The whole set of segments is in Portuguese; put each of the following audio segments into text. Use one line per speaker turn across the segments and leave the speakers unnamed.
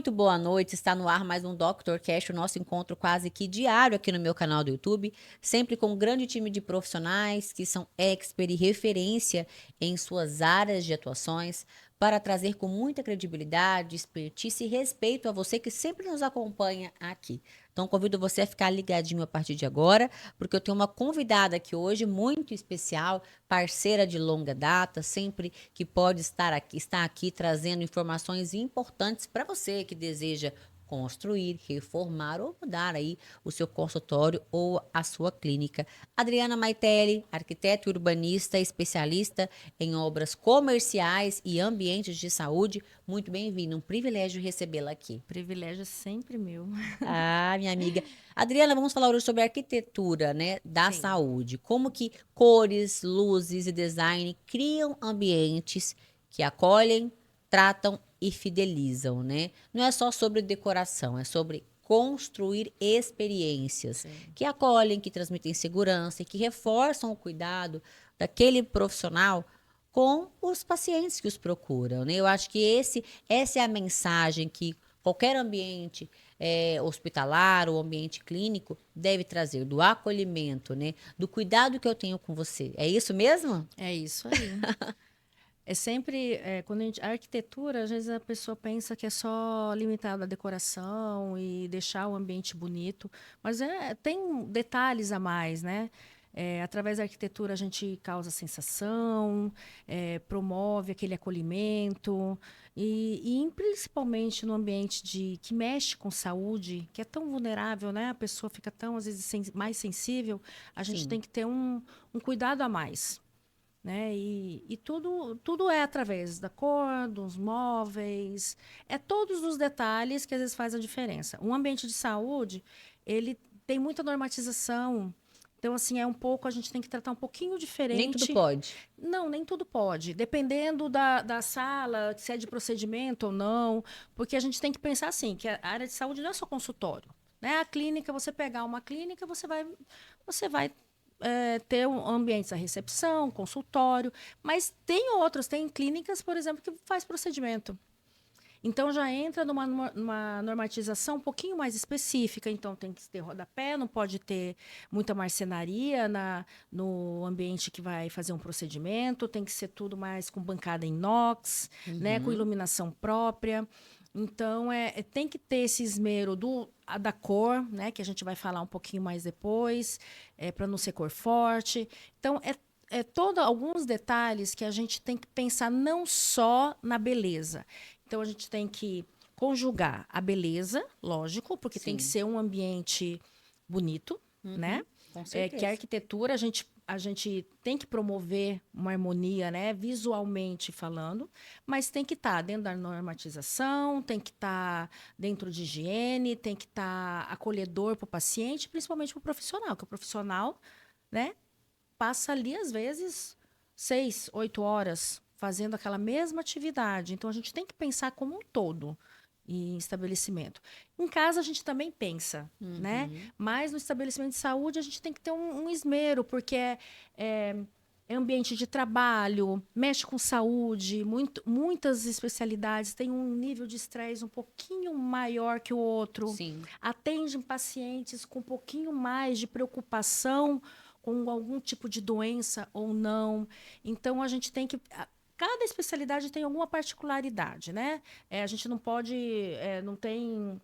Muito boa noite, está no ar mais um Dr. Cash, o nosso encontro quase que diário aqui no meu canal do YouTube, sempre com um grande time de profissionais que são expert e referência em suas áreas de atuações, para trazer com muita credibilidade, expertise e respeito a você que sempre nos acompanha aqui. Então, convido você a ficar ligadinho a partir de agora, porque eu tenho uma convidada aqui hoje muito especial, parceira de longa data, sempre que pode estar aqui, está aqui trazendo informações importantes para você que deseja construir, reformar ou mudar aí o seu consultório ou a sua clínica. Adriana Maitelli, arquiteta e urbanista, especialista em obras comerciais e ambientes de saúde. Muito bem-vinda, um privilégio recebê-la aqui.
Privilégio é sempre meu.
Ah, minha amiga. Adriana, vamos falar hoje sobre a arquitetura, né, da
Sim.
saúde. Como que cores, luzes e design criam ambientes que acolhem, tratam e fidelizam, né? Não é só sobre decoração, é sobre construir experiências
Sim.
que acolhem, que transmitem segurança e que reforçam o cuidado daquele profissional com os pacientes que os procuram, né? Eu acho que essa é a mensagem que qualquer ambiente hospitalar ou ambiente clínico deve trazer, do acolhimento, né? Do cuidado que eu tenho com você. É isso mesmo?
É isso aí. É sempre, quando a arquitetura, às vezes a pessoa pensa que é só limitada à decoração e deixar o ambiente bonito, mas tem detalhes a mais, né? Através da arquitetura a gente causa sensação, promove aquele acolhimento principalmente no ambiente que mexe com saúde, que é tão vulnerável, né? A pessoa fica tão, às vezes, mais sensível, a gente
Sim.
tem que ter um cuidado a mais, né? E tudo é através da cor, dos móveis, é todos os detalhes que às vezes faz a diferença. Um ambiente de saúde, ele tem muita normatização, então assim a gente tem que tratar um pouquinho
Nem tudo
diferente.
pode.
Não, nem tudo pode, dependendo da sala, se é de procedimento ou não, porque a gente tem que pensar assim, que a área de saúde não é só consultório, né? A clínica, você pegar uma clínica, você vai ter ambientes a recepção, consultório, mas tem clínicas, por exemplo, que faz procedimento. Então já entra numa normatização um pouquinho mais específica. Então tem que ter rodapé, não pode ter muita marcenaria no ambiente que vai fazer um procedimento, tem que ser tudo mais com bancada inox, né, com
Uhum.
iluminação própria. Então tem que ter esse esmero da cor, né, que a gente vai falar um pouquinho mais depois, para não ser cor forte. Então alguns detalhes que a gente tem que pensar não só na beleza. Então a gente tem que conjugar a beleza, lógico, porque tem que
Sim.
ser um ambiente bonito, né?
Uhum. Com
Que a
certeza.
arquitetura a gente tem que promover uma harmonia, né, visualmente falando, mas tem que estar dentro da normatização, tem que estar dentro de higiene, tem que estar acolhedor para o paciente, principalmente para o profissional, que o profissional, né, passa ali, às vezes, 6, 8 horas fazendo aquela mesma atividade. Então, a gente tem que pensar como um todo em estabelecimento. Em casa, a gente também pensa, né?
Uhum.
Mas no estabelecimento de saúde, a gente tem que ter um esmero, porque é ambiente de trabalho, mexe com saúde, muitas especialidades têm um nível de estresse um pouquinho maior que o outro,
Sim.
atendem pacientes com um pouquinho mais de preocupação com algum tipo de doença ou não. Então, a gente tem que. Cada especialidade tem alguma particularidade, né? A gente não pode. Não tem.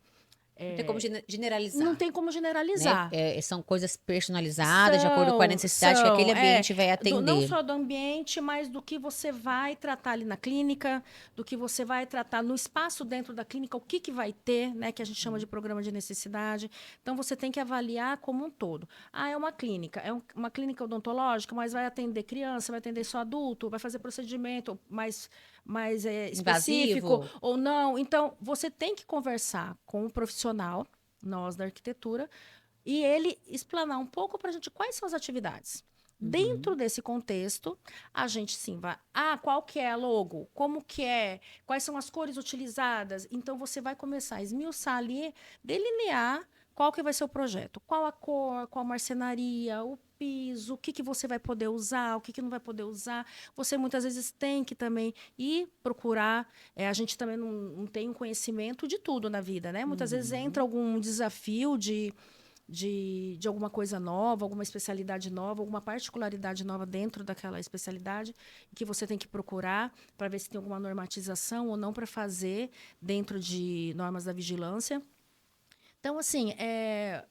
Não tem como
Não
generalizar,
tem como
né?
generalizar.
São coisas personalizadas de acordo com a
São,
necessidade que
são,
aquele
é,
ambiente vai
não
atender.
só do ambiente, mas do que você vai tratar ali na clínica, do que você vai tratar no espaço dentro da clínica, o que vai ter, né, que a gente chama de programa de necessidade. Então, você tem que avaliar como um todo. Ah, é uma clínica, uma clínica odontológica, mas vai atender criança, vai atender só adulto, vai fazer procedimento mais específico
Invasivo?
ou não. Então, você tem que conversar com o profissional, nós da arquitetura, e ele explanar um pouco para a gente quais são as atividades. Dentro
Uhum.
desse contexto, a gente sim vai. Ah, qual que é a logo? Como que é? Quais são as cores utilizadas? Então, você vai começar a esmiuçar ali, delinear qual que vai ser o projeto? Qual a cor, qual a marcenaria, o piso, o que, que você vai poder usar, o que, que não vai poder usar. Você muitas vezes tem que também ir procurar. A gente também não tem um conhecimento de tudo na vida, né? Muitas vezes entra algum desafio de alguma coisa nova, alguma especialidade nova, alguma particularidade nova dentro daquela especialidade que você tem que procurar para ver se tem alguma normatização ou não para fazer dentro de normas da vigilância. Então, assim,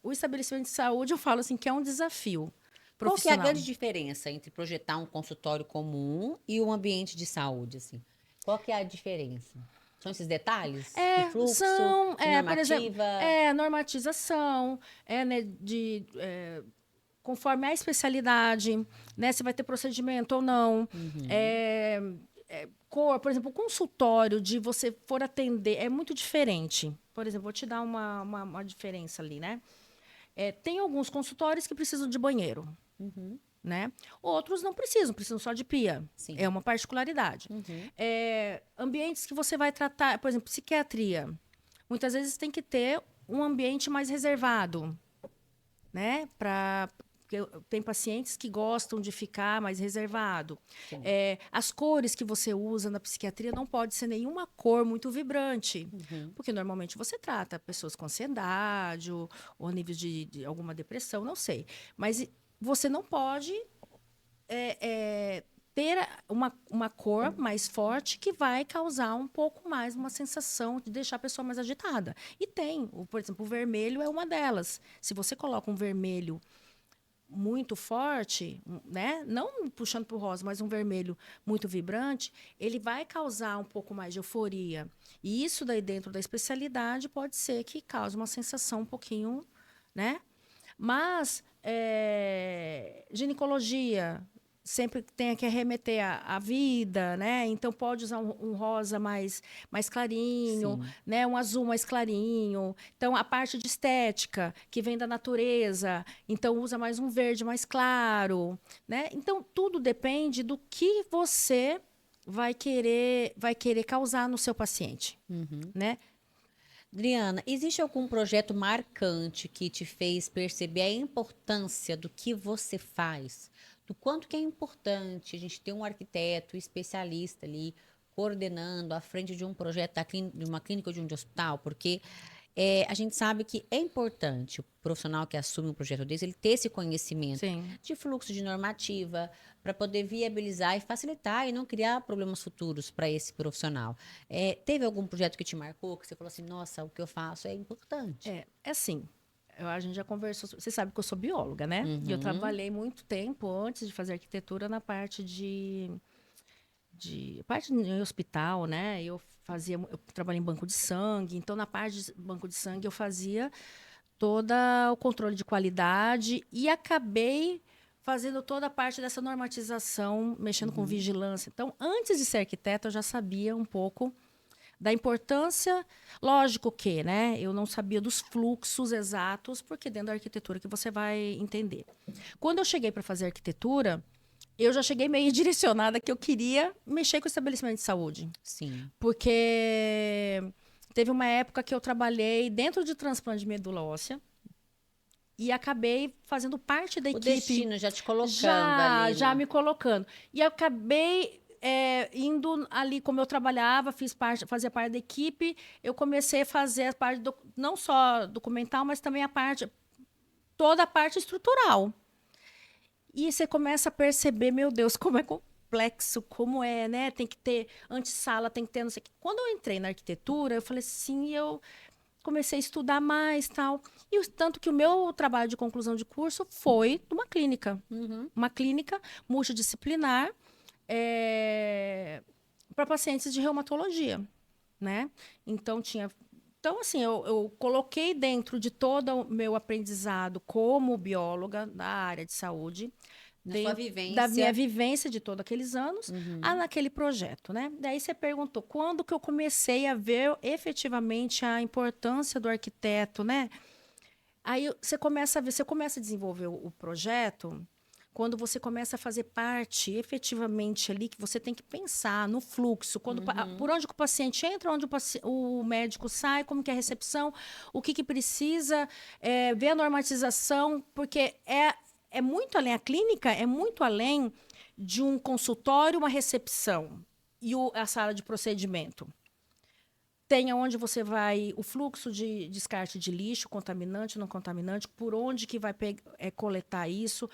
o estabelecimento de saúde, eu falo assim, que é um desafio
Qual que é a
profissional.
grande diferença entre projetar um consultório comum e um ambiente de saúde, assim? Qual que é a diferença? São esses detalhes de fluxo, de
Por exemplo,
normativa?
normatização, né, conforme a especialidade, né, se vai ter procedimento ou não. Cor, por exemplo, o consultório de você for atender é muito diferente. Por exemplo, vou te dar uma diferença ali, né? Tem alguns consultórios que precisam de banheiro, né? Outros não precisam só de pia.
Sim.
É uma particularidade. Ambientes que você vai tratar, por exemplo, psiquiatria. Muitas vezes tem que ter um ambiente mais reservado, né? Porque tem pacientes que gostam de ficar mais reservado. As cores que você usa na psiquiatria não pode ser nenhuma cor muito vibrante, porque normalmente você trata pessoas com ansiedade ou níveis de alguma depressão, não sei. Mas você não pode ter uma cor mais forte que vai causar um pouco mais uma sensação de deixar a pessoa mais agitada. E tem, por exemplo, o vermelho é uma delas. Se você coloca um vermelho muito forte, né? Não puxando para o rosa, mas um vermelho muito vibrante, ele vai causar um pouco mais de euforia. E isso daí dentro da especialidade pode ser que cause uma sensação um pouquinho, né? Mas ginecologia sempre tem que remeter à vida, né? Então pode usar um rosa mais clarinho,
Sim.
né? Um azul mais clarinho. Então a parte de estética que vem da natureza, então usa mais um verde mais claro, né? Então tudo depende do que você vai querer causar no seu paciente, né?
Adriana, existe algum projeto marcante que te fez perceber a importância do que você faz? Do quanto que é importante a gente ter um arquiteto especialista ali coordenando à frente de um projeto de uma clínica ou de um hospital? Porque a gente sabe que é importante o profissional que assume um projeto desse, ele ter esse conhecimento
Sim.
de fluxo de normativa para poder viabilizar e facilitar e não criar problemas futuros para esse profissional. Teve algum projeto que te marcou, que você falou assim, nossa, o que eu faço é importante?
É assim, a gente já conversou. Você sabe que eu sou bióloga, né? E eu trabalhei muito tempo antes de fazer arquitetura na parte parte em hospital, né? Eu trabalhei em banco de sangue, então na parte de banco de sangue eu fazia todo o controle de qualidade e acabei fazendo toda a parte dessa normatização, mexendo com vigilância. Então, antes de ser arquiteta, eu já sabia um pouco da importância, lógico que, né? Eu não sabia dos fluxos exatos, porque dentro da arquitetura que você vai entender. Quando eu cheguei para fazer arquitetura, eu já cheguei meio direcionada que eu queria mexer com o estabelecimento de saúde.
Sim.
Porque teve uma época que eu trabalhei dentro de transplante de medula óssea e acabei fazendo parte da
O
equipe.
destino já te colocando ali,
Já
né?
me colocando. E eu acabei indo ali, como eu trabalhava, fazia parte da equipe, eu comecei a fazer a parte, não só documental, mas também toda a parte estrutural. E você começa a perceber, meu Deus, como é complexo, como é, né? Tem que ter antessala, tem que ter não sei o quê. Quando eu entrei na arquitetura, eu falei assim, eu comecei a estudar mais, tal. E tanto que o meu trabalho de conclusão de curso foi numa clínica. Uma clínica multidisciplinar para pacientes de reumatologia, né? Então, assim, eu coloquei dentro de todo o meu aprendizado como bióloga da área de saúde,
Na sua
da minha
vivência.
vivência de todos aqueles anos, naquele projeto, né? Daí você perguntou, quando que eu comecei a ver efetivamente a importância do arquiteto, né? Aí você começa a ver, você começa a desenvolver o projeto, quando você começa a fazer parte efetivamente ali, que você tem que pensar no fluxo, por onde que o paciente entra, onde o médico sai, como que é a recepção, o que, que precisa, ver a normatização, porque é muito além, a clínica é muito além de um consultório, uma recepção e a sala de procedimento. Tem aonde você vai, o fluxo de descarte de lixo, contaminante, não contaminante, por onde que vai coletar isso,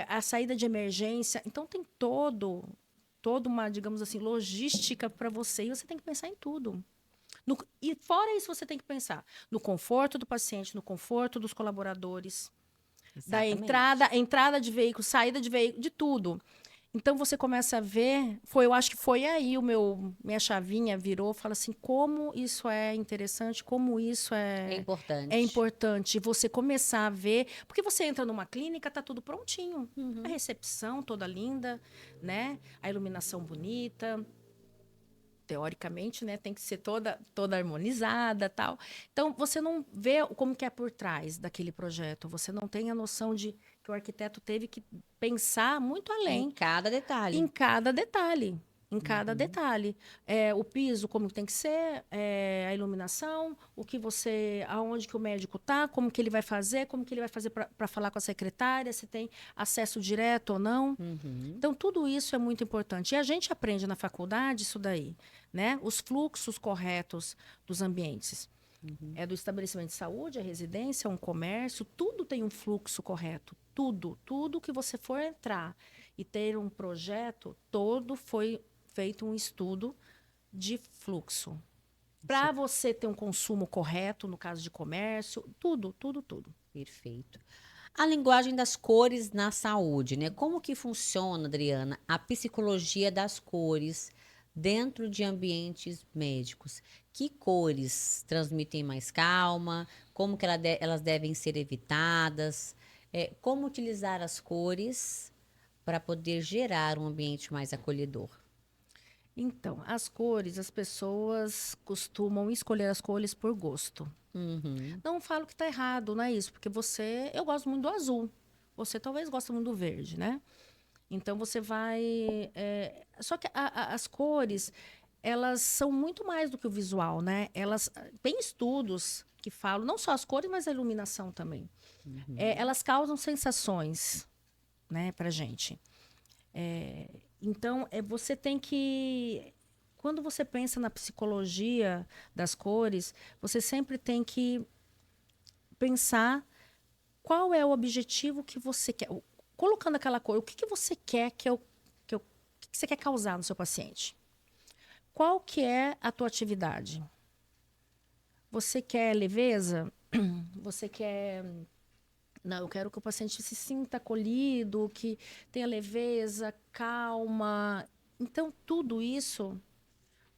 a saída de emergência. Então, tem toda uma, digamos assim, logística para você. E você tem que pensar em tudo. E fora isso, você tem que pensar no conforto do paciente, no conforto dos colaboradores, da entrada de veículo, saída de veículo, de tudo. Então você começa a ver, eu acho que foi aí minha chavinha virou, fala assim, como isso é interessante, como isso é importante você começar a ver, porque você entra numa clínica, tá tudo prontinho, a recepção toda linda, né? A iluminação bonita, teoricamente, né, tem que ser toda harmonizada, tal. Então você não vê como que é por trás daquele projeto, você não tem a noção de que o arquiteto teve que pensar muito além.
Em cada detalhe.
Em cada detalhe. Em cada detalhe. O piso, como tem que ser, a iluminação, aonde que o médico está, como que ele vai fazer para falar com a secretária, se tem acesso direto ou não. Então, tudo isso é muito importante. E a gente aprende na faculdade isso daí, né? Os fluxos corretos dos ambientes. É do estabelecimento de saúde, a residência, um comércio, tudo tem um fluxo correto. Tudo que você for entrar e ter um projeto, todo foi feito um estudo de fluxo. Para você ter um consumo correto, no caso de comércio, tudo.
Perfeito. A linguagem das cores na saúde, né? Como que funciona, Adriana, a psicologia das cores dentro de ambientes médicos? Que cores transmitem mais calma? Como que elas devem ser evitadas? Como utilizar as cores para poder gerar um ambiente mais acolhedor?
Então, as cores, as pessoas costumam escolher as cores por gosto. Não falo que está errado, não é isso, porque eu gosto muito do azul. Você talvez goste muito do verde, né? Então você vai. Só que as cores, elas são muito mais do que o visual, né? Tem estudos que falam, não só as cores, mas a iluminação também. Elas causam sensações, né, pra gente. Então, você tem que. Quando você pensa na psicologia das cores, você sempre tem que pensar qual é o objetivo que você quer. Colocando aquela cor, o que você quer o que você quer causar no seu paciente? Qual que é a tua atividade? Você quer leveza? Você quer... Não, eu quero que o paciente se sinta acolhido, que tenha leveza, calma. Então, tudo isso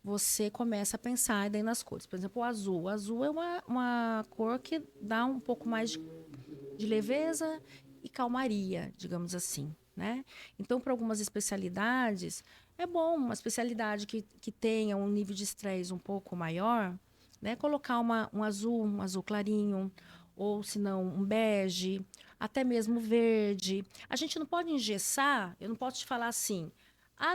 você começa a pensar daí nas cores. Por exemplo, o azul. O azul é uma cor que dá um pouco mais de leveza e calmaria, digamos assim, né? Então, para algumas especialidades, é bom uma especialidade que tenha um nível de estresse um pouco maior, né? Colocar um azul clarinho, ou se não, um bege, até mesmo verde. A gente não pode engessar, eu não posso te falar assim,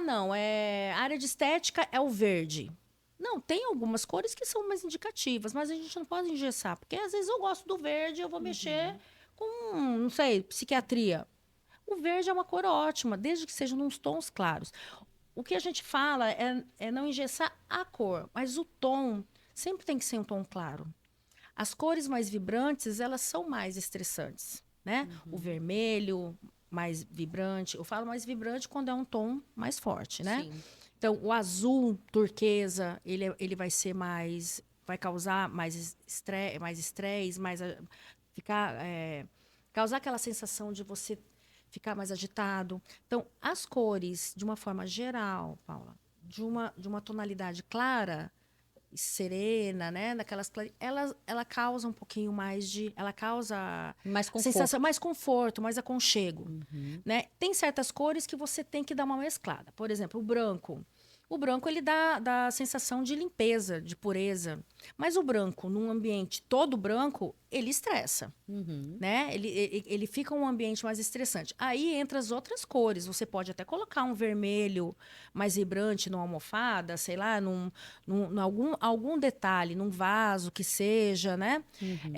não, a área de estética é o verde. Não, tem algumas cores que são mais indicativas, mas a gente não pode engessar, porque às vezes eu gosto do verde, eu vou mexer com, não sei, psiquiatria. O verde é uma cor ótima, desde que seja nos tons claros. O que a gente fala é não engessar a cor, mas o tom sempre tem que ser um tom claro. As cores mais vibrantes, elas são mais estressantes, né? O vermelho, mais vibrante. Eu falo mais vibrante quando é um tom mais forte, né?
Sim.
Então, o azul turquesa, ele vai ser mais... Vai causar mais estresse, causar aquela sensação de você ficar mais agitado. Então, as cores, de uma forma geral, Paula, de uma tonalidade clara, serena, né? Ela causa um pouquinho mais de... Ela causa
Mais conforto.
sensação, mais conforto, mais aconchego. Né? Tem certas cores que você tem que dar uma mesclada. Por exemplo, o branco. O branco, ele dá a sensação de limpeza, de pureza. Mas o branco, num ambiente todo branco, ele estressa.
Uhum.
Né? Ele fica um ambiente mais estressante. Aí entra as outras cores. Você pode até colocar um vermelho mais vibrante numa almofada, sei lá, algum detalhe, num vaso que seja, né?
Uhum.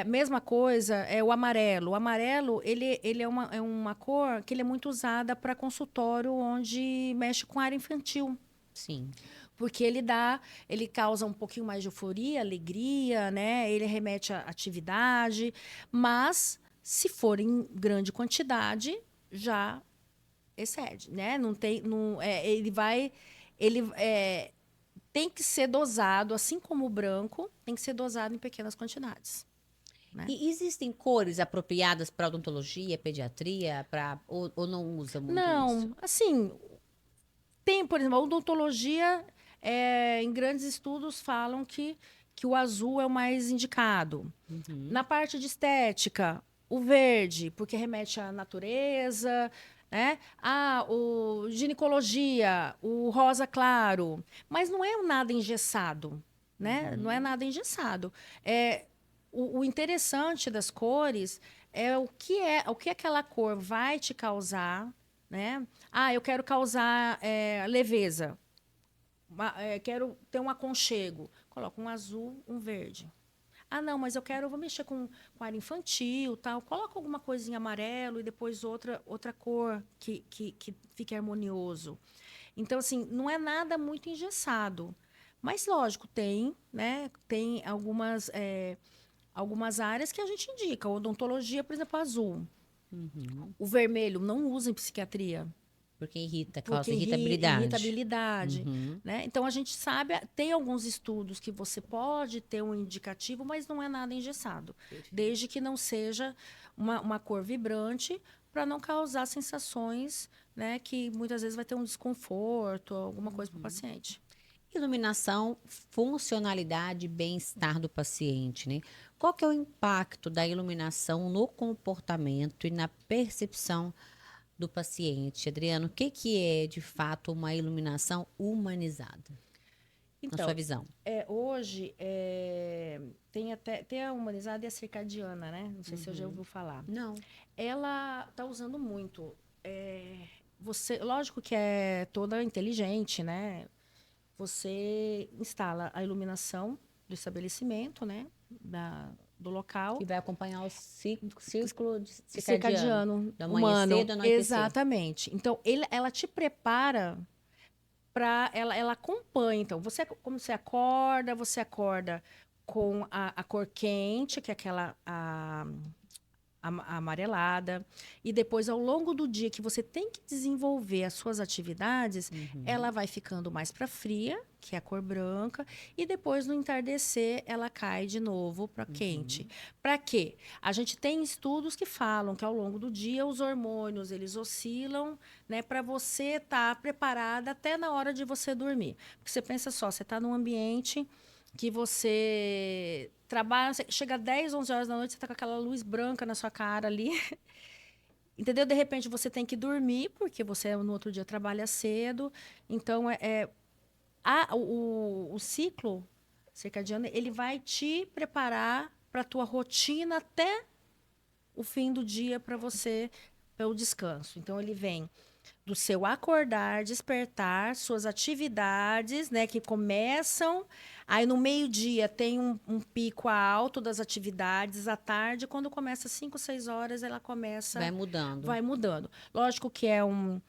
Mesma coisa é o amarelo. O amarelo, ele é uma cor que ele é muito usada para consultório onde mexe com área infantil.
Sim.
Porque ele causa um pouquinho mais de euforia, alegria, né? Ele remete à atividade, mas se for em grande quantidade, já excede, né? Não tem, não, ele tem que ser dosado, assim como o branco, tem que ser dosado em pequenas quantidades, né?
E existem cores apropriadas para odontologia, pediatria, ou não usa muito isso?
Não, assim, tem, por exemplo, a odontologia, em grandes estudos falam que o azul é o mais indicado.
Uhum.
Na parte de estética, o verde, porque remete à natureza, né? O ginecologia, o rosa claro. Mas não é nada engessado, né? Não é
Uhum.
nada engessado. O interessante das cores é o que aquela cor vai te causar, né? Eu quero causar leveza. Quero ter um aconchego. Coloca um azul, um verde. Não, mas vou mexer com área infantil, tal. Coloca alguma coisinha amarelo e depois outra cor que fique harmonioso. Então, assim, não é nada muito engessado. Mas, lógico, tem, né? Tem algumas áreas que a gente indica. Odontologia, por exemplo, azul.
Uhum.
O vermelho não usa em psiquiatria.
Porque irrita,
Porque
causa irritabilidade.
irritabilidade,
Uhum.
né? Então a gente sabe, tem alguns estudos que você pode ter um indicativo, mas não é nada engessado,
Perfeito.
desde que não seja uma cor vibrante para não causar sensações, né, que muitas vezes vai ter um desconforto, alguma coisa para o paciente.
Iluminação, funcionalidade e bem-estar do paciente, né? Qual que é o impacto da iluminação no comportamento e na percepção do paciente? Adriano, o que que é, de fato, uma iluminação humanizada, na sua
Então,
visão?
hoje tem a humanizada e a circadiana, né? Não sei se você já ouviu falar.
Não.
Ela está usando muito. Lógico que é toda inteligente, né? Você instala a iluminação do estabelecimento, né? Do
Que
local.
vai acompanhar o círculo circadiano,
Circadiano
do amanhecer e
humano.
do anoitecer.
Exatamente. Então, ela te prepara para. Ela acompanha. Então, como você acorda com a cor quente, que é aquela. A amarelada, e depois, ao longo do dia que você tem que desenvolver as suas atividades, ela vai ficando mais para fria, que é a cor branca, e depois, no entardecer, ela cai de novo para quente. Para quê? A gente tem estudos que falam que, ao longo do dia, os hormônios, eles oscilam, né, para você estar preparada até na hora de você dormir. Porque você pensa só, você está num ambiente que você trabalha, você chega às 10, 11 horas da noite, você está com aquela luz branca na sua cara ali, entendeu? De repente você tem que dormir, porque você no outro dia trabalha cedo. Então, o ciclo circadiano, ele vai te preparar para a tua rotina até o fim do dia para você, para o descanso. Então, ele vem do seu acordar, despertar, suas atividades, né, que começam. Aí no meio-dia tem um pico alto das atividades, à tarde, quando começa 5, 6 horas, ela
Vai
começa,
mudando.
vai mudando. Lógico que é uma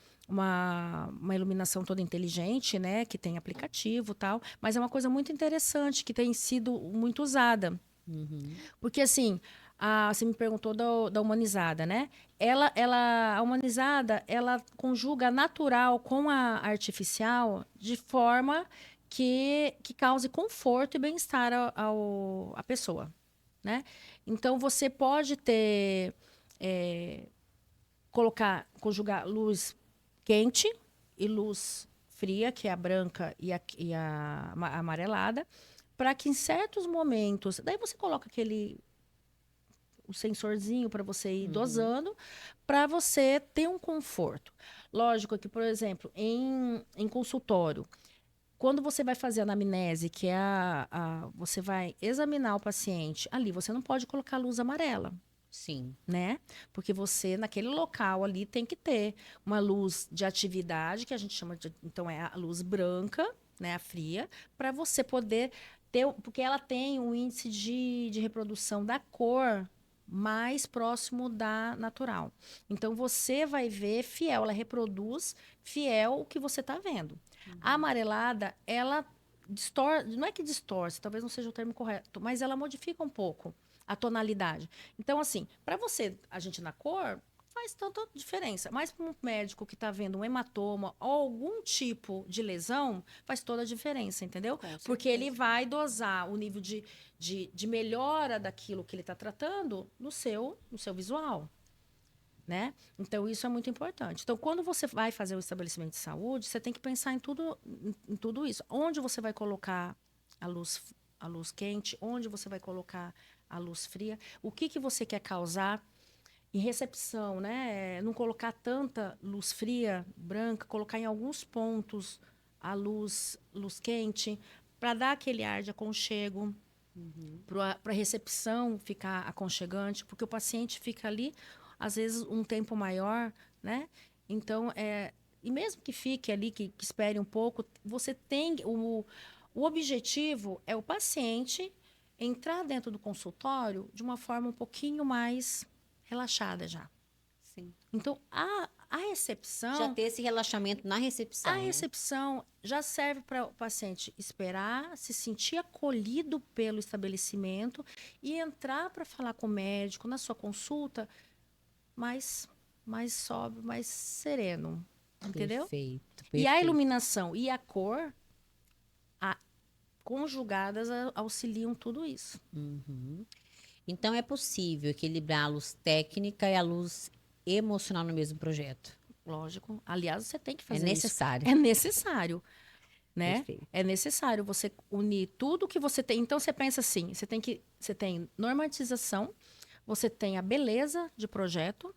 iluminação toda inteligente, né, que tem aplicativo e tal, mas é uma coisa muito interessante que tem sido muito usada.
Uhum.
Porque, assim, você me perguntou da humanizada, né? A humanizada, ela conjuga a natural com a artificial de forma que cause conforto e bem-estar à pessoa, né? Então, você pode é, conjugar luz quente e luz fria, que é a branca e a amarelada, para que em certos momentos, daí você coloca o sensorzinho para você ir
Uhum.
dosando, para você ter um conforto. Lógico que, por exemplo, em consultório, Quando você vai fazer a anamnese, que é você vai examinar o paciente, ali você não pode colocar luz amarela,
Sim.
né? Porque você, naquele local ali, tem que ter uma luz de atividade, que a gente chama de, então é a luz branca, né, a fria, para você poder ter, porque ela tem um índice de reprodução da cor mais próximo da natural. Então você vai ver fiel, ela reproduz fiel o que você está vendo. A amarelada, ela distorce, não é que distorce, talvez não seja o termo correto, mas ela modifica um pouco a tonalidade. Então, assim, para você, a gente na cor, faz tanta diferença. Mas para um médico que está vendo um hematoma ou algum tipo de lesão, faz toda a diferença, entendeu?
Com certeza.
Porque ele vai dosar o nível de melhora daquilo que ele está tratando no seu visual. Né? Então, isso é muito importante. Então, quando você vai fazer o estabelecimento de saúde, você tem que pensar em tudo isso. Onde você vai colocar a luz quente, onde você vai colocar a luz fria, o que você quer causar em recepção, né? Não colocar tanta luz fria, branca, colocar em alguns pontos a luz quente, para dar aquele ar de aconchego, para a recepção ficar aconchegante, porque o paciente fica ali, às vezes, um tempo maior, né? Então, e mesmo que fique ali, que espere um pouco, você tem o objetivo é o paciente entrar dentro do consultório de uma forma um pouquinho mais relaxada já.
Sim.
Então, a
Já
recepção,
ter esse relaxamento na
a
recepção, né?
recepção já serve para o paciente esperar, se sentir acolhido pelo estabelecimento e entrar para falar com o médico na sua consulta mais sóbrio, mais sereno, entendeu?
Perfeito,
E a
perfeito.
iluminação e a cor, a- conjugadas, auxiliam tudo isso.
Então é possível equilibrar a luz técnica e a luz emocional no mesmo projeto.
Lógico. Aliás, você tem que
É
fazer isso.
necessário.
É necessário, né?
Perfeito.
É necessário você unir tudo que você tem. Então você pensa assim, você tem normatização, você tem a beleza de projeto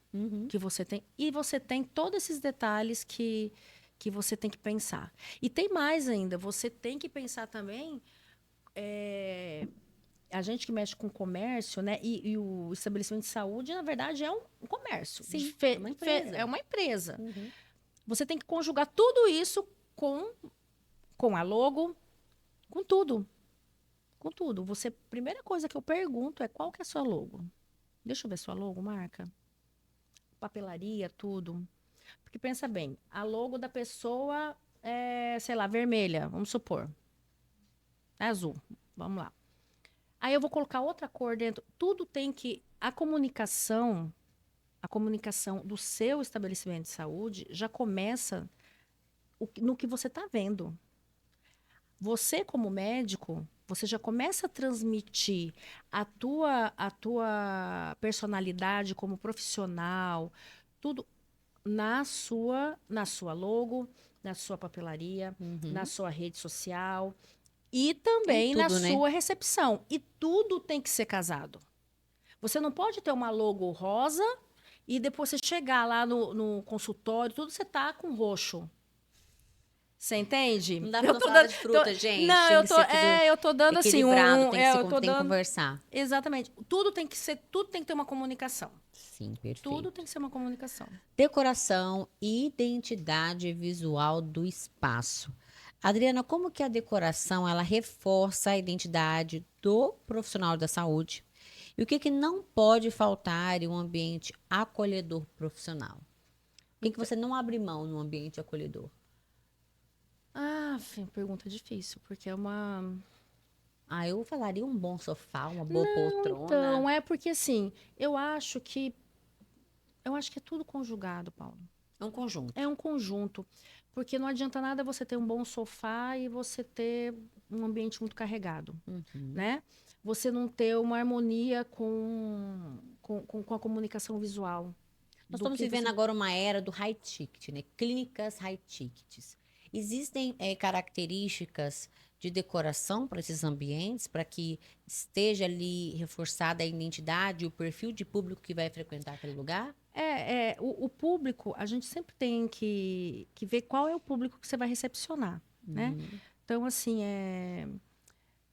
que você tem e você tem todos esses detalhes que você tem que pensar. E tem mais ainda, você tem que pensar também a gente que mexe com comércio, né? E o estabelecimento de saúde, na verdade, é um comércio.
Sim, é uma empresa.
É uma empresa. Você tem que conjugar tudo isso com a logo, com tudo. Com tudo. Primeira coisa que eu pergunto é qual que é a sua logo? Deixa eu ver sua logo, marca. Papelaria, tudo. Porque pensa bem, a logo da pessoa é, sei lá, vermelha, vamos supor. É azul. Vamos lá. Aí eu vou colocar outra cor dentro. Tudo tem que. A comunicação do seu estabelecimento de saúde já começa no que você está vendo. Você, como médico, você já começa a transmitir a tua personalidade como profissional, tudo na sua logo, na sua papelaria, na sua rede social e
Em
também na
tudo, né?
sua recepção. E tudo tem que ser casado. Você não pode ter uma logo rosa e depois você chegar lá no consultório, tudo você tá com roxo. Você entende?
Não dá pra
Eu
uma
tô
salada
dando,
de fruta, gente.
não,
Tem que ser tudo
eu tô dando assim
equilibrado, tem que
eu tô
tem que
dando
conversar.
exatamente. Tudo tem que ter uma comunicação.
Sim,
Tudo
perfeito.
tem que ser uma comunicação.
Decoração e identidade visual do espaço. Adriana, como que a decoração ela reforça a identidade do profissional da saúde? E o que não pode faltar em um ambiente acolhedor profissional? O que você não abre mão num ambiente acolhedor?
Pergunta difícil, porque é uma.
Ah, eu falaria um bom sofá, uma boa
Não,
poltrona.
então, é porque assim, eu acho que é tudo conjugado, Paulo.
É um
É
conjunto.
um conjunto, porque não adianta nada você ter um bom sofá e você ter um ambiente muito carregado, né? Você não ter uma harmonia com a comunicação visual
Nós
do
estamos
que
vivendo
você.
agora uma era do high ticket, né? Clínicas high tickets. Existem características de decoração para esses ambientes, para que esteja ali reforçada a identidade e o perfil de público que vai frequentar aquele lugar?
O público, a gente sempre tem que ver qual é o público que você vai recepcionar, né? Então, assim,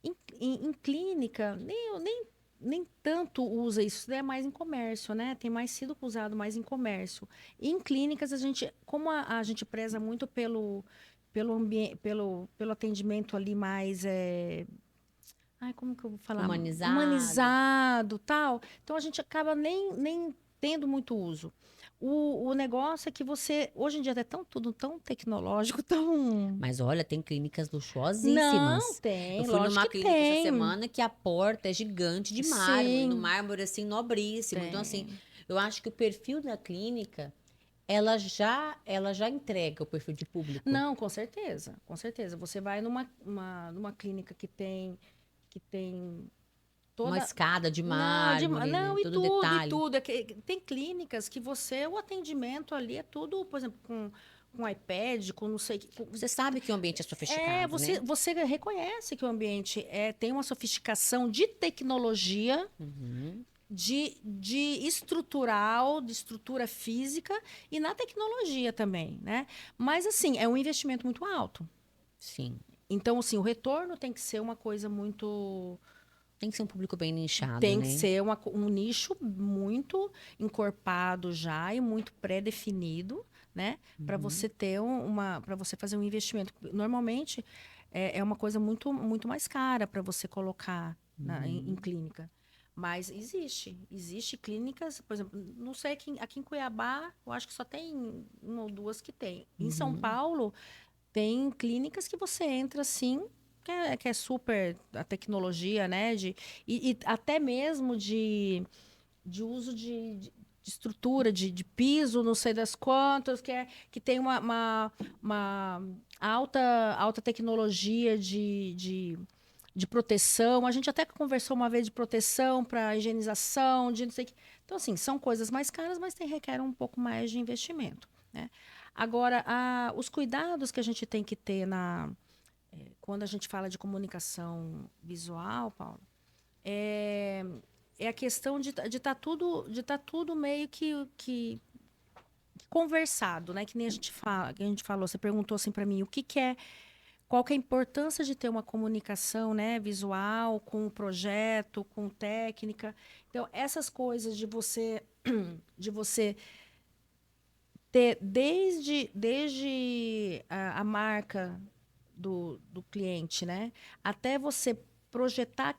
em clínica, nem tanto usa isso, é mais em comércio, né? Tem mais sido usado mais em comércio. E em clínicas, como a gente preza muito pelo ambiente, pelo atendimento ali mais. Ai, como que eu vou falar?
Humanizado.
Humanizado, tal. Então a gente acaba nem tendo muito uso. O negócio é que hoje em dia é tudo tão tecnológico, tão.
Mas olha, tem clínicas
Não,
luxuosíssimas. Eu
tem,
fui numa
lógico que
clínica essa
tem.
semana que a porta é gigante de mármore, no
Sim,
mármore assim nobríssimo. Então assim,
tem.
eu acho que o perfil da clínica, ela já entrega o perfil de público.
Não, com certeza, com certeza. Você vai numa clínica que tem
Uma
toda.
escada de
Não,
mármore, né?
não, e
Todo
tudo, e
detalhe.
tudo. Tem clínicas que o atendimento ali é tudo, por exemplo, com iPad, com não sei o que.
Você sabe que o ambiente é sofisticado,
Você,
né?
você reconhece que o ambiente tem uma sofisticação de tecnologia,
Uhum,
de estrutural, de estrutura física e na tecnologia também, né? Mas, assim, é um investimento muito alto.
sim.
Então, assim, o retorno tem que ser uma coisa muito.
Tem que ser um público bem nichado,
Tem que
né?
ser um nicho muito encorpado já e muito pré-definido, né? Para
Uhum,
você para você fazer um investimento. Normalmente é uma coisa muito mais cara para você colocar em
uhum,
clínica. Mas existe clínicas, por exemplo, não sei aqui em Cuiabá, eu acho que só tem uma ou duas que tem. Em São
uhum.
Paulo tem clínicas que você entra assim, que é super a tecnologia, né? E até mesmo de uso de estrutura, de piso, não sei das quantas, que tem uma alta tecnologia de proteção. A gente até conversou uma vez de proteção para higienização, de não sei o que. Então, assim, são coisas mais caras, mas requer um pouco mais de investimento, né? Agora, os cuidados que a gente tem que ter quando a gente fala de comunicação visual, Paulo, é, é a questão de tá tudo meio que conversado, né? Que nem que a gente falou. Você perguntou assim para mim, qual que é a importância de ter uma comunicação, né, visual com o projeto, com técnica. Então, essas coisas de você ter desde a marca do cliente, né? Até você projetar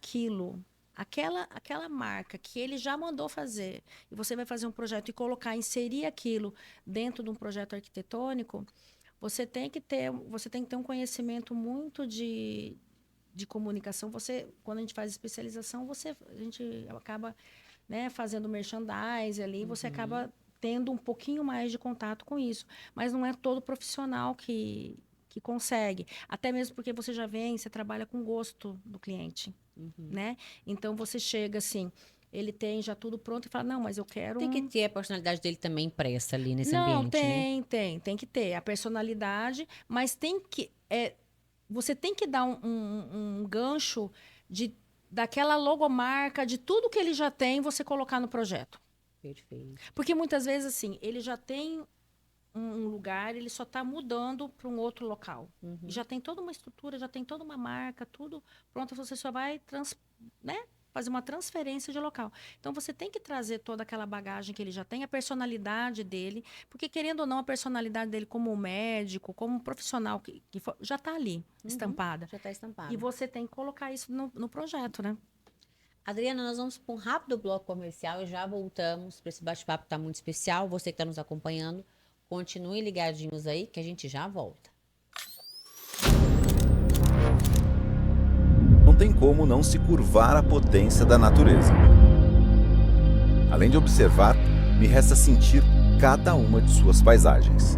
aquela marca que ele já mandou fazer, e você vai fazer um projeto e inserir aquilo dentro de um projeto arquitetônico, você tem que ter um conhecimento muito de comunicação. Quando a gente faz especialização, a gente acaba, né, fazendo merchandise ali, você
Uhum.
acaba tendo um pouquinho mais de contato com isso. Mas não é todo profissional que consegue. Até mesmo porque você trabalha com gosto do cliente,
Uhum.
né? Então você chega assim, ele tem já tudo pronto e fala, não, mas eu quero
Tem que
um.
ter a personalidade dele também impressa ali nesse
Não,
ambiente, né?
tem que ter a personalidade, mas você tem que dar um gancho daquela logomarca, de tudo que ele já tem, você colocar no projeto.
Perfeito.
Porque muitas vezes, assim, ele já tem um lugar, ele só está mudando para um outro local. E
Uhum.
já tem toda uma estrutura, já tem toda uma marca, tudo pronto, você só vai né, fazer uma transferência de local. Então você tem que trazer toda aquela bagagem que ele já tem, a personalidade dele, porque querendo ou não, a personalidade dele como médico, como profissional já está ali,
Uhum.
estampada.
Já está
E
estampado.
você tem que colocar isso no projeto, né?
Adriana, nós vamos para um rápido bloco comercial e já voltamos para esse bate-papo que está muito especial. Você que está nos acompanhando, continue ligadinhos aí que a gente já volta.
Não tem como não se curvar à potência da natureza. Além de observar, me resta sentir cada uma de suas paisagens.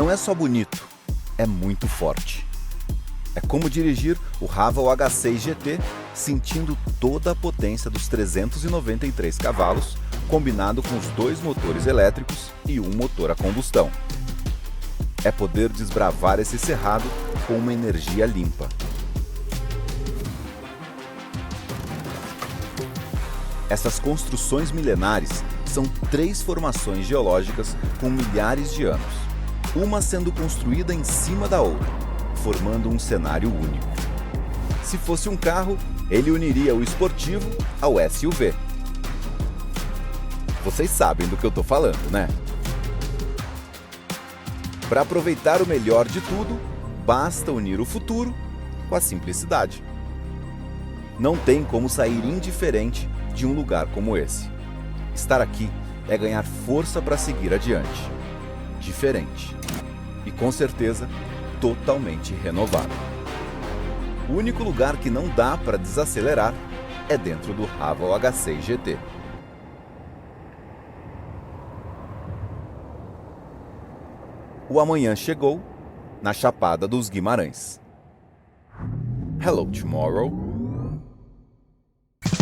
Não é só bonito, é muito forte. É como dirigir o Haval H6 GT sentindo toda a potência dos 393 cavalos, combinado com os 2 motores elétricos e um motor a combustão. É poder desbravar esse cerrado com uma energia limpa. Essas construções milenares são 3 formações geológicas com milhares de anos, uma sendo construída em cima da outra, formando um cenário único. Se fosse um carro, ele uniria o esportivo ao SUV. Vocês sabem do que eu tô falando, né? Para aproveitar o melhor de tudo, basta unir o futuro com a simplicidade. Não tem como sair indiferente de um lugar como esse. Estar aqui é ganhar força para seguir adiante. Diferente. E com certeza, totalmente renovado. O único lugar que não dá para desacelerar é dentro do Haval H6 GT. O amanhã chegou na Chapada dos Guimarães. Hello, tomorrow.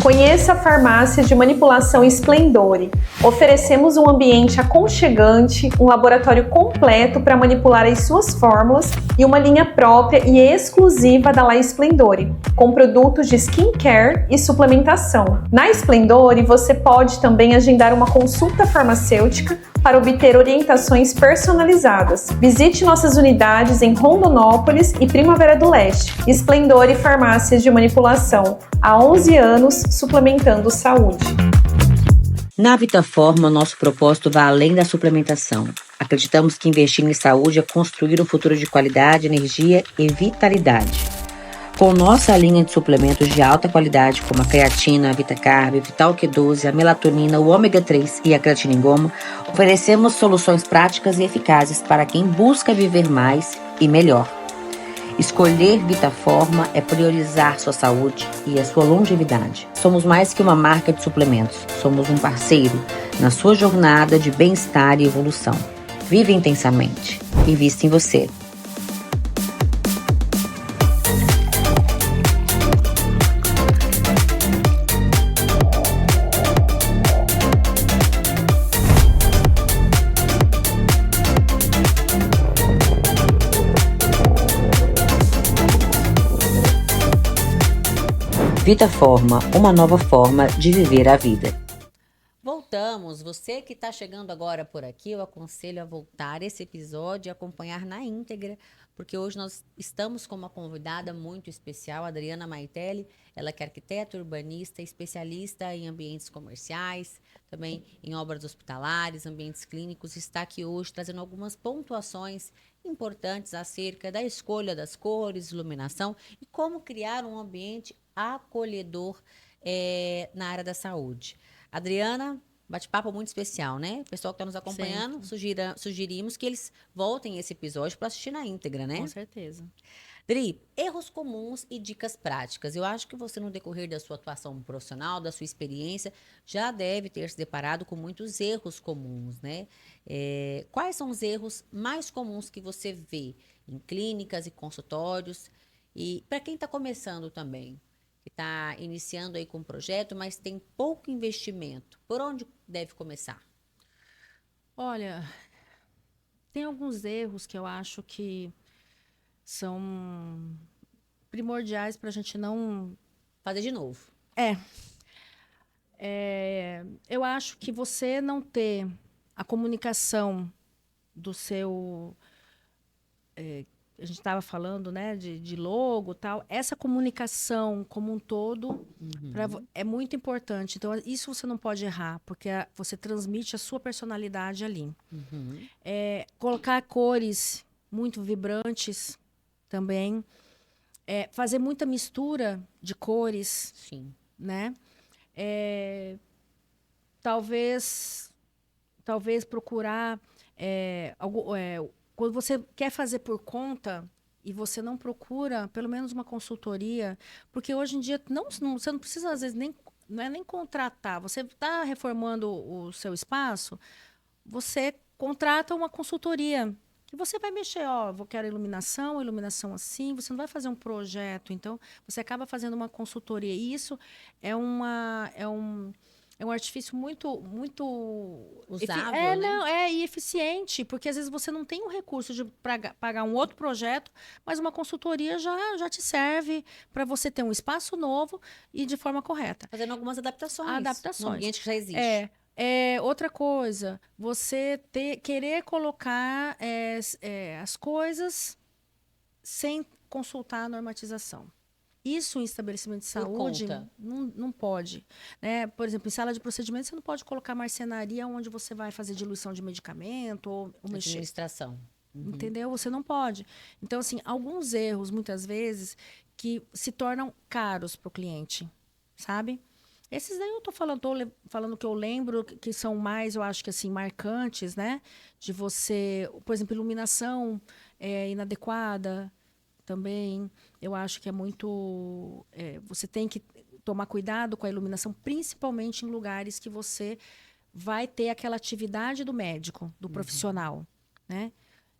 Conheça a farmácia de manipulação Splendore. Oferecemos um ambiente aconchegante, um laboratório completo para manipular as suas fórmulas e uma linha própria e exclusiva da La Splendore, com produtos de skincare e suplementação. Na Splendore, você pode também agendar uma consulta farmacêutica para obter orientações personalizadas. Visite nossas unidades em Rondonópolis e Primavera do Leste. Splendore Farmácias de Manipulação. Há 11 anos, suplementando saúde.
Na Vitaforma, nosso propósito vai além da suplementação. Acreditamos que investir em saúde é construir um futuro de qualidade, energia e vitalidade. Com nossa linha de suplementos de alta qualidade, como a creatina, a VitaCarb, Vital Q12, a melatonina, o ômega 3 e a creatina em goma, oferecemos soluções práticas e eficazes para quem busca viver mais e melhor. Escolher Vitaforma é priorizar sua saúde e a sua longevidade. Somos mais que uma marca de suplementos, somos um parceiro na sua jornada de bem-estar e evolução. Vive intensamente. Invista em você. Vitaforma, uma nova forma de viver a vida. Voltamos. Você que está chegando agora por aqui, eu aconselho a voltar esse episódio e acompanhar na íntegra, porque hoje nós estamos com uma convidada muito especial, a Adriana Maitelli. Ela que é arquiteta, urbanista, especialista em ambientes comerciais, também em obras hospitalares, ambientes clínicos. Está aqui hoje trazendo algumas pontuações importantes acerca da escolha das cores, iluminação e como criar um ambiente acolhedor na área da saúde. Adriana, bate-papo muito especial, né? O pessoal que está nos acompanhando, sugerimos que eles voltem esse episódio para assistir na íntegra, né?
Com certeza.
Dri, erros comuns e dicas práticas. Eu acho que você, no decorrer da sua atuação profissional, da sua experiência, já deve ter se deparado com muitos erros comuns, né? Quais são os erros mais comuns que você vê em clínicas e consultórios? E para quem está começando também, que está iniciando aí com um projeto, mas tem pouco investimento, por onde deve começar?
Olha, tem alguns erros que eu acho que são primordiais para a gente não
fazer de novo.
Eu acho que você não ter a comunicação do seu... a gente estava falando, né, de logo e tal. Essa comunicação como um todo é muito importante. Então, isso você não pode errar, porque você transmite a sua personalidade ali. Colocar cores muito vibrantes também. Fazer muita mistura de cores.
Sim.
Né? Talvez procurar quando você quer fazer por conta e você não procura pelo menos uma consultoria, porque hoje em dia você não precisa às vezes não é nem contratar. Você está reformando o seu espaço, você contrata uma consultoria que você vai mexer, ó, vou quero iluminação assim, você não vai fazer um projeto, então você acaba fazendo uma consultoria. E isso é um artifício muito
Usável, né?
não, e eficiente, porque às vezes você não tem um recurso de pagar um outro projeto, mas uma consultoria já te serve para você ter um espaço novo e de forma correta.
Fazendo algumas adaptações.
Adaptações.
No ambiente que já existe.
Outra coisa, você querer colocar as coisas sem consultar a normatização. Isso em estabelecimento de saúde
conta.
não pode. Né? Por exemplo, em sala de procedimento, você não pode colocar marcenaria onde você vai fazer diluição de medicamento ou mexer.
Administração.
Entendeu? Você não pode. Então, assim, alguns erros, muitas vezes, que se tornam caros para o cliente, sabe? Esses daí eu tô falando que eu lembro, que são mais, eu acho que assim, marcantes, né? De você, por exemplo, iluminação inadequada também. Eu acho que é muito. Você tem que tomar cuidado com a iluminação, principalmente em lugares que você vai ter aquela atividade do médico, do profissional, né?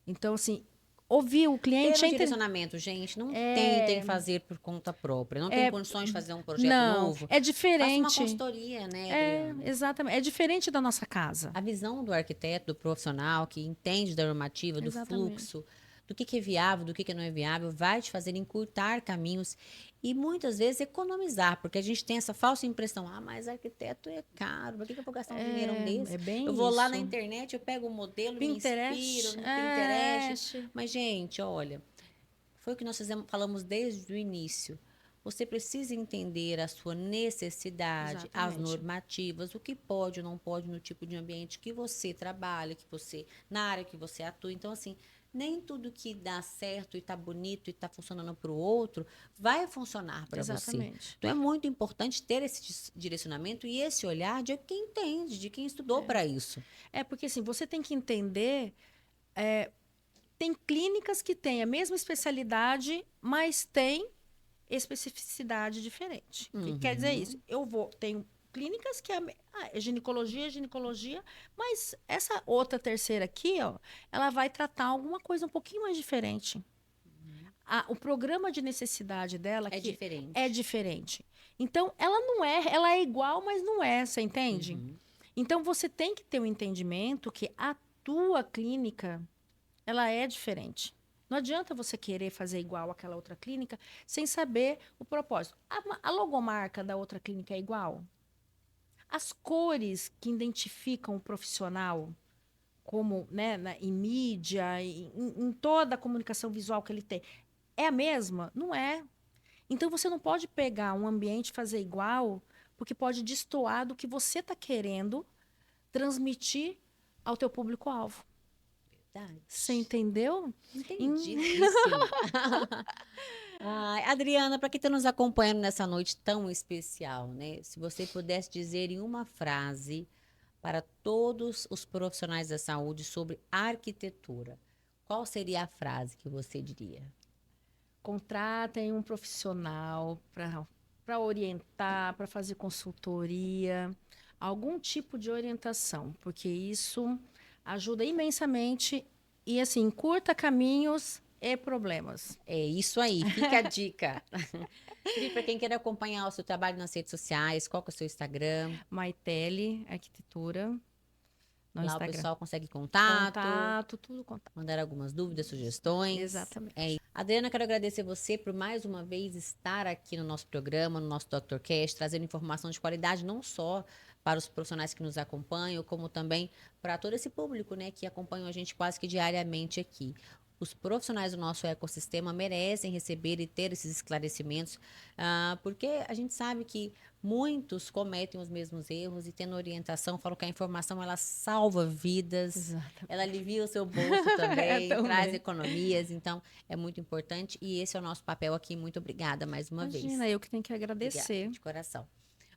Então, assim, ouvir o cliente...
Ter um direcionamento, gente, não tentem fazer por conta própria. Não tem condições de fazer um projeto novo.
É diferente.
Faça uma consultoria, né, Adriana?
Exatamente. É diferente da nossa casa.
A visão do arquiteto, do profissional, que entende da normativa, do fluxo, do que é viável, do que não é viável, vai te fazer encurtar caminhos e muitas vezes economizar, porque a gente tem essa falsa impressão, mas arquiteto é caro, por que eu vou gastar um dinheiro desse?
É bem
eu vou lá
isso.
na internet, eu pego o modelo,
Pinterest,
me inspiro no Pinterest. Mas, gente, olha, foi o que nós falamos desde o início. Você precisa entender a sua necessidade, as normativas, o que pode ou não pode no tipo de ambiente que você trabalha, na área que você atua. Então, assim, nem tudo que dá certo e está bonito e está funcionando para o outro vai funcionar para você. Então, é muito importante ter esse direcionamento e esse olhar de quem entende, de quem estudou para isso.
Porque assim, você tem que entender... tem clínicas que têm a mesma especialidade, mas têm especificidade diferente. O que quer dizer isso? Tenho clínicas que é ginecologia, mas essa outra terceira aqui, ó, ela vai tratar alguma coisa um pouquinho mais diferente. O programa de necessidade dela é diferente. Então, ela é igual, mas não é, você entende? Então, você tem que ter um entendimento que a tua clínica, ela é diferente. Não adianta você querer fazer igual àquela outra clínica sem saber o propósito. A logomarca da outra clínica é igual? As cores que identificam o profissional, como em mídia, em toda a comunicação visual que ele tem, é a mesma? Não é. Então, você não pode pegar um ambiente e fazer igual, porque pode destoar do que você está querendo transmitir ao teu público-alvo.
Verdade.
Você entendeu?
Entendi. Adriana, para quem está nos acompanhando nessa noite tão especial, né? Se você pudesse dizer em uma frase para todos os profissionais da saúde sobre arquitetura, qual seria a frase que você diria?
Contratem um profissional para orientar, para fazer consultoria, algum tipo de orientação, porque isso ajuda imensamente e, assim, encurta caminhos e problemas.
É isso aí, fica a dica. Para quem quer acompanhar o seu trabalho nas redes sociais, qual que é o seu Instagram?
Maitele Arquitetura.
Lá Instagram. O pessoal consegue contato.
Tudo contato.
Mandar algumas dúvidas, sugestões.
Exatamente.
Adriana, quero agradecer você por mais uma vez estar aqui no nosso programa, no nosso Dr. Cash, trazendo informação de qualidade, não só para os profissionais que nos acompanham, como também para todo esse público, né, que acompanha a gente quase que diariamente aqui. Os profissionais do nosso ecossistema merecem receber e ter esses esclarecimentos, porque a gente sabe que muitos cometem os mesmos erros e tendo orientação, falo que a informação ela salva vidas,
Exatamente.
Ela alivia o seu bolso também, traz economias, então é muito importante e esse é o nosso papel aqui. Muito obrigada mais uma vez.
Imagina, eu que tenho que agradecer.
Obrigada, de coração.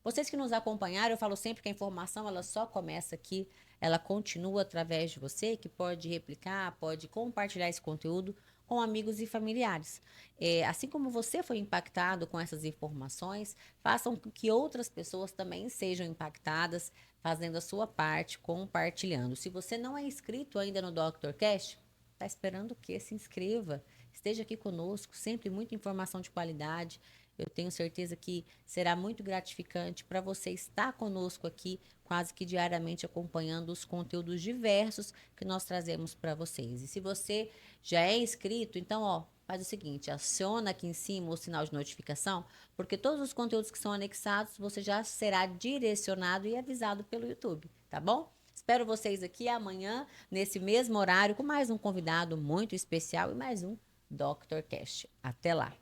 Vocês que nos acompanharam, eu falo sempre que a informação ela só começa aqui, ela continua através de você, que pode replicar, pode compartilhar esse conteúdo com amigos e familiares. Assim como você foi impactado com essas informações, façam com que outras pessoas também sejam impactadas, fazendo a sua parte, compartilhando. Se você não é inscrito ainda no Dr. Cash, Tá esperando o quê? Se inscreva. Esteja aqui conosco, sempre muita informação de qualidade. Eu tenho certeza que será muito gratificante para você estar conosco aqui, quase que diariamente acompanhando os conteúdos diversos que nós trazemos para vocês. E se você já é inscrito, então, ó, faz o seguinte, aciona aqui em cima o sinal de notificação, porque todos os conteúdos que são anexados, você já será direcionado e avisado pelo YouTube, tá bom? Espero vocês aqui amanhã, nesse mesmo horário, com mais um convidado muito especial e mais um Dr. Cash. Até lá!